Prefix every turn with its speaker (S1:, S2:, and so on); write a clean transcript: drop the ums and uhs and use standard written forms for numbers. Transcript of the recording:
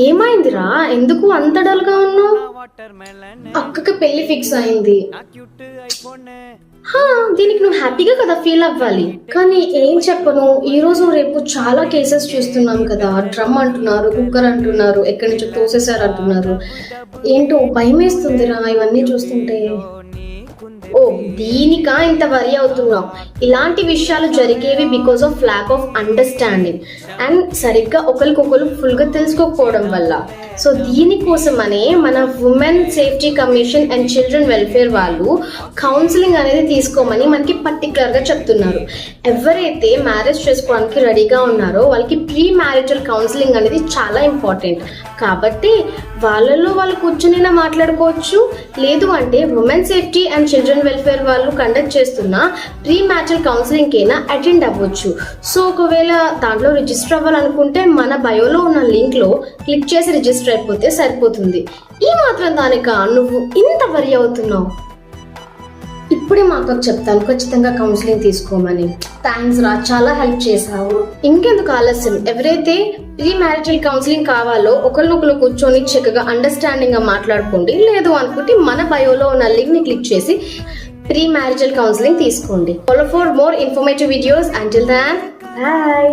S1: ఏమైందిరా? ఎందుకు అంత డల్ గా ఉన్నావు? అక్కకి పెళ్లి ఫిక్స్ అయింది. దీనికి నువ్వు హ్యాపీగా కదా ఫీల్ అవ్వాలి. కానీ ఏం చెప్పను, ఈ రోజు రేపు చాలా కేసెస్ చూస్తున్నాం కదా. డ్రమ్ అంటున్నారు, కుక్కర్ అంటున్నారు, ఎక్కడి నుంచో తోసేసారు అంటున్నారు. ఏంటో భయం వేస్తుందిరా ఇవన్నీ చూస్తుంటే. ఓ దీనికా ఇంత వరి అవుతున్నాం? ఇలాంటి విషయాలు జరిగేవి because of lack of understanding and సరిగ్గా ఒకరికొకరు ఫుల్గా తెలుసుకోకపోవడం వల్ల. సో దీనికోసమనే మన women safety commission and children welfare వాళ్ళు కౌన్సిలింగ్ అనేది తీసుకోమని మనకి పర్టికులర్గా చెప్తున్నారు. ఎవరైతే మ్యారేజ్ చేసుకోవడానికి రెడీగా ఉన్నారో వాళ్ళకి ప్రీ మ్యారిటల్ కౌన్సిలింగ్ అనేది చాలా ఇంపార్టెంట్. కాబట్టి వాళ్ళలో వాళ్ళు కూర్చొని మాట్లాడుకోవచ్చు, లేదు అంటే women safety and children welfare వాళ్ళు కండక్ట్ చేస్తున్న ప్రీ మ్యారిటల్ కౌన్సిలింగ్ కైనా అటెండ్ అవ్వచ్చు. సో ఒకవేళ దాంట్లో రిజిస్టర్ అవ్వాలనుకుంటే మన బయోలో ఉన్న లింక్ లో క్లిక్ చేసి రిజిస్టర్ అయిపోతే సరిపోతుంది. ఈ మాత్రం దానిక నువ్వు ఇంత వరి అవుతున్నావు? ఇప్పుడే మా అక్కకు చెప్తాను ఖచ్చితంగా కౌన్సిలింగ్ తీసుకోమని. థ్యాంక్స్ రా, చాలా హెల్ప్ చేశావు. ఇంకెందుకు ఆలస్యం, ఎవరైతే ప్రీ మ్యారిటల్ కౌన్సిలింగ్ కావాలో ఒకరినొకరు కూర్చొని చక్కగా అండర్స్టాండింగ్ గా మాట్లాడుకోండి. లేదు అనుకుంటే మన బయోలో ఉన్న లింక్ ని క్లిక్ చేసి ప్రీ మ్యారిటల్ కౌన్సిలింగ్ తీసుకోండి. Follow for more informative videos. Until then, by.